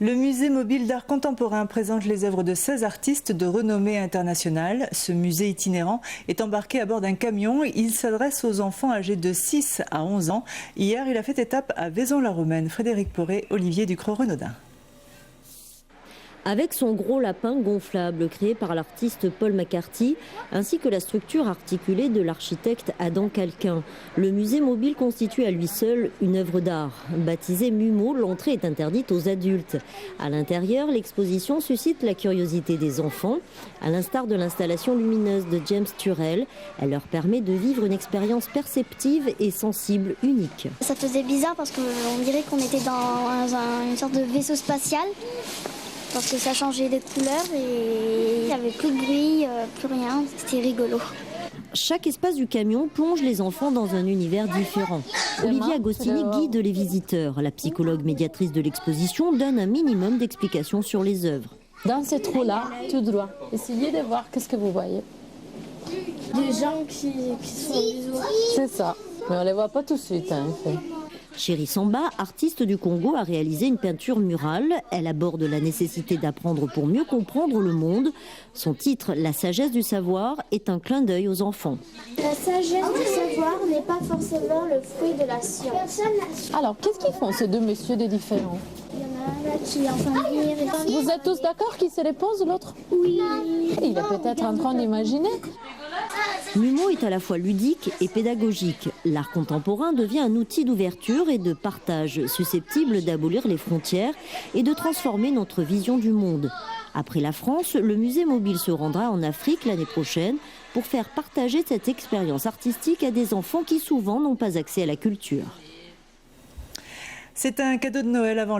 Le musée mobile d'art contemporain présente les œuvres de 16 artistes de renommée internationale. Ce musée itinérant est embarqué à bord d'un camion. Il s'adresse aux enfants âgés de 6 à 11 ans. Hier, il a fait étape à Vaison-la-Romaine. Frédéric Poré, Olivier Ducrot-Renaudin. Avec son gros lapin gonflable créé par l'artiste Paul McCarthy, ainsi que la structure articulée de l'architecte Adam Calquin, le musée mobile constitue à lui seul une œuvre d'art. Baptisée Mumo, l'entrée est interdite aux adultes. À l'intérieur, l'exposition suscite la curiosité des enfants. À l'instar de l'installation lumineuse de James Turrell, elle leur permet de vivre une expérience perceptive et sensible unique. Ça faisait bizarre parce qu'on dirait qu'on était dans une sorte de vaisseau spatial. Parce que ça changeait de couleur et il n'y avait plus de bruit, plus rien, c'était rigolo. Chaque espace du camion plonge les enfants dans un univers différent. Olivia Agostini guide les visiteurs. La psychologue médiatrice de l'exposition donne un minimum d'explications sur les œuvres. Dans ces trous-là, tout droit, essayez de voir qu'est-ce que vous voyez. Des gens qui se font des bisous. C'est ça, mais on ne les voit pas tout de suite. En fait. Chéri Samba, artiste du Congo, a réalisé une peinture murale. Elle aborde la nécessité d'apprendre pour mieux comprendre le monde. Son titre, La sagesse du savoir, est un clin d'œil aux enfants. La sagesse du savoir n'est pas forcément le fruit de la science. Alors, qu'est-ce qu'ils font ces deux messieurs de différents? Il y en a un là qui est en train de venir. Vous êtes tous d'accord qui se répose l'autre? Oui. Il est peut-être en train d'imaginer. Mumo est à la fois ludique et pédagogique. L'art contemporain devient un outil d'ouverture et de partage, susceptible d'abolir les frontières et de transformer notre vision du monde. Après la France, le musée mobile se rendra en Afrique l'année prochaine pour faire partager cette expérience artistique à des enfants qui souvent n'ont pas accès à la culture. C'est un cadeau de Noël avant